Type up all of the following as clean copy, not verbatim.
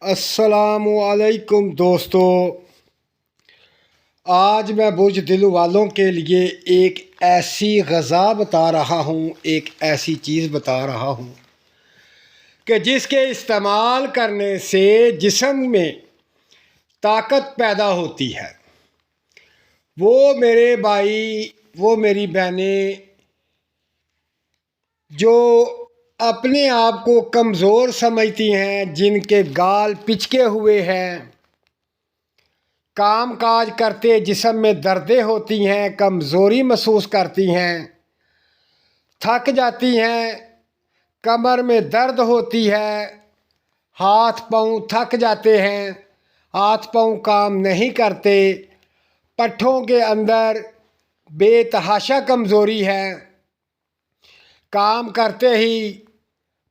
السلام علیکم دوستو، آج میں برج دل والوں کے لیے ایک ایسی غذا بتا رہا ہوں، ایک ایسی چیز بتا رہا ہوں کہ جس کے استعمال کرنے سے جسم میں طاقت پیدا ہوتی ہے۔ وہ میرے بھائی، وہ میری بہنیں جو اپنے آپ کو کمزور سمجھتی ہیں، جن کے گال پچکے ہوئے ہیں، کام کاج کرتے جسم میں دردیں ہوتی ہیں، کمزوری محسوس کرتی ہیں، تھک جاتی ہیں، کمر میں درد ہوتی ہے، ہاتھ پاؤں تھک جاتے ہیں، ہاتھ پاؤں کام نہیں کرتے، پٹھوں کے اندر بے تحاشا کمزوری ہے، کام کرتے ہی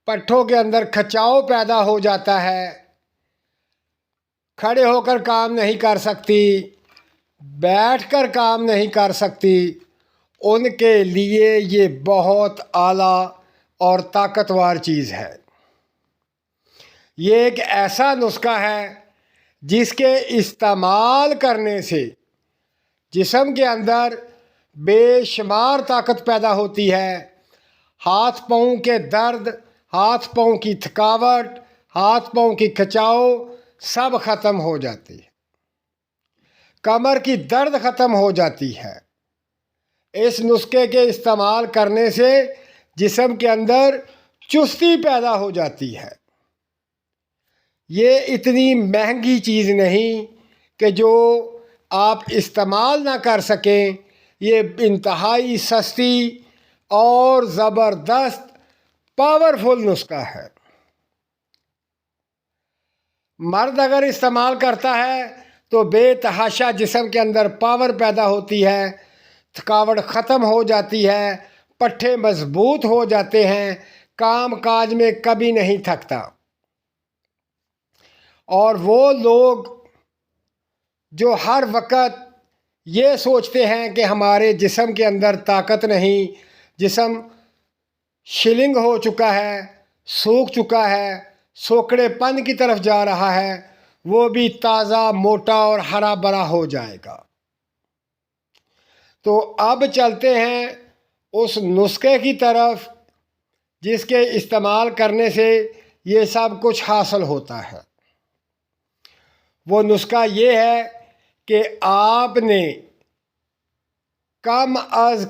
پٹھوں کے اندر کھچاؤ پیدا ہو جاتا ہے، کھڑے ہو کر کام نہیں کر سکتی، بیٹھ کر کام نہیں کر سکتی، ان کے لیے یہ بہت اعلیٰ اور طاقتور چیز ہے۔ یہ ایک ایسا نسخہ ہے جس کے استعمال کرنے سے جسم کے اندر بے شمار طاقت پیدا ہوتی ہے۔ ہاتھ پاؤں کے درد، ہاتھ پاؤں کی تھکاوٹ، ہاتھ پاؤں کی کھچاؤ سب ختم ہو جاتی ہے، کمر کی درد ختم ہو جاتی ہے۔ اس نسخے کے استعمال کرنے سے جسم کے اندر چستی پیدا ہو جاتی ہے۔ یہ اتنی مہنگی چیز نہیں کہ جو آپ استعمال نہ کر سکیں، یہ انتہائی سستی اور زبردست پاورفل نسخہ ہے۔ مرد اگر استعمال کرتا ہے تو بے تحاشا جسم کے اندر پاور پیدا ہوتی ہے، تھکاوٹ ختم ہو جاتی ہے، پٹھے مضبوط ہو جاتے ہیں، کام کاج میں کبھی نہیں تھکتا۔ اور وہ لوگ جو ہر وقت یہ سوچتے ہیں کہ ہمارے جسم کے اندر طاقت نہیں، جسم شلنگ ہو چکا ہے، سوکھ چکا ہے، سوکڑے پن کی طرف جا رہا ہے، وہ بھی تازہ، موٹا اور ہرا بھرا ہو جائے گا۔ تو اب چلتے ہیں اس نسخے کی طرف جس کے استعمال کرنے سے یہ سب کچھ حاصل ہوتا ہے۔ وہ نسخہ یہ ہے کہ آپ نے کم از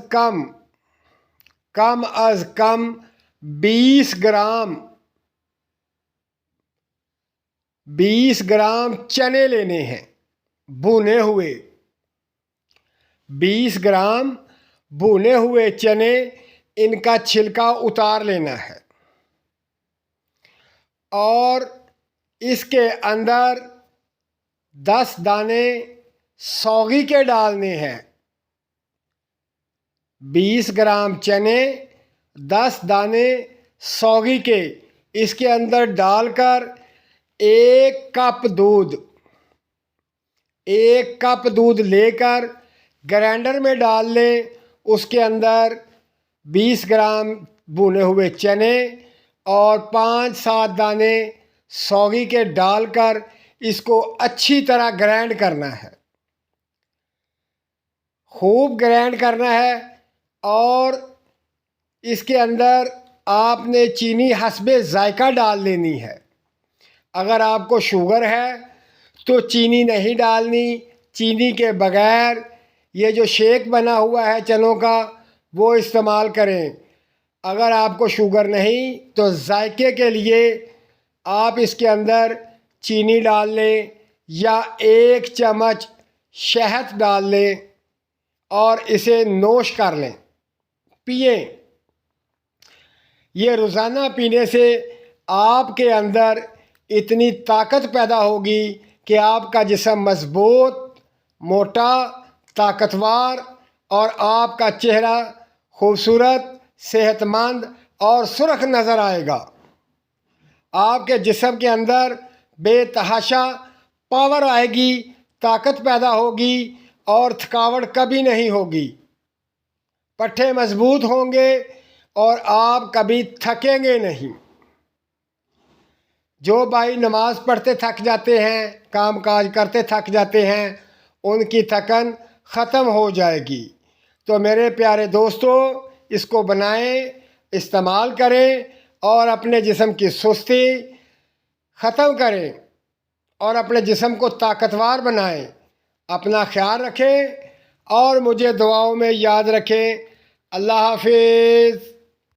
کم 20 گرام چنے لینے ہیں، بھونے ہوئے 20 گرام بھونے ہوئے چنے، ان کا چھلکا اتار لینا ہے، اور اس کے اندر 10 دانے سوگی کے ڈالنے ہیں۔ 20 گرام چنے، 10 دانے سوگی کے اس کے اندر ڈال کر 1 کپ دودھ لے کر گرینڈر میں ڈال لیں۔ اس کے اندر 20 گرام بھونے ہوئے چنے اور 5-7 دانے سوگی کے ڈال کر اس کو اچھی طرح گرینڈ کرنا ہے، خوب گرینڈ کرنا ہے۔ اور اس کے اندر آپ نے چینی حسب ذائقہ ڈال لینی ہے۔ اگر آپ کو شوگر ہے تو چینی نہیں ڈالنی، چینی کے بغیر یہ جو شیک بنا ہوا ہے چنوں کا وہ استعمال کریں۔ اگر آپ کو شوگر نہیں تو ذائقے کے لیے آپ اس کے اندر چینی ڈال لیں یا 1 چمچ شہد ڈال لیں اور اسے نوش کر لیں، پئیں۔ یہ روزانہ پینے سے آپ کے اندر اتنی طاقت پیدا ہوگی کہ آپ کا جسم مضبوط، موٹا، طاقتور اور آپ کا چہرہ خوبصورت، صحت مند اور سرخ نظر آئے گا۔ آپ کے جسم کے اندر بے تحاشا پاور آئے گی، طاقت پیدا ہوگی اور تھکاوٹ کبھی نہیں ہوگی، پٹھے مضبوط ہوں گے اور آپ کبھی تھکیں گے نہیں۔ جو بھائی نماز پڑھتے تھک جاتے ہیں، کام کاج کرتے تھک جاتے ہیں، ان کی تھکن ختم ہو جائے گی۔ تو میرے پیارے دوستو، اس کو بنائیں، استعمال کریں اور اپنے جسم کی سستی ختم کریں اور اپنے جسم کو طاقتور بنائیں۔ اپنا خیال رکھیں اور مجھے دعاؤں میں یاد رکھیں۔ اللہ حافظ۔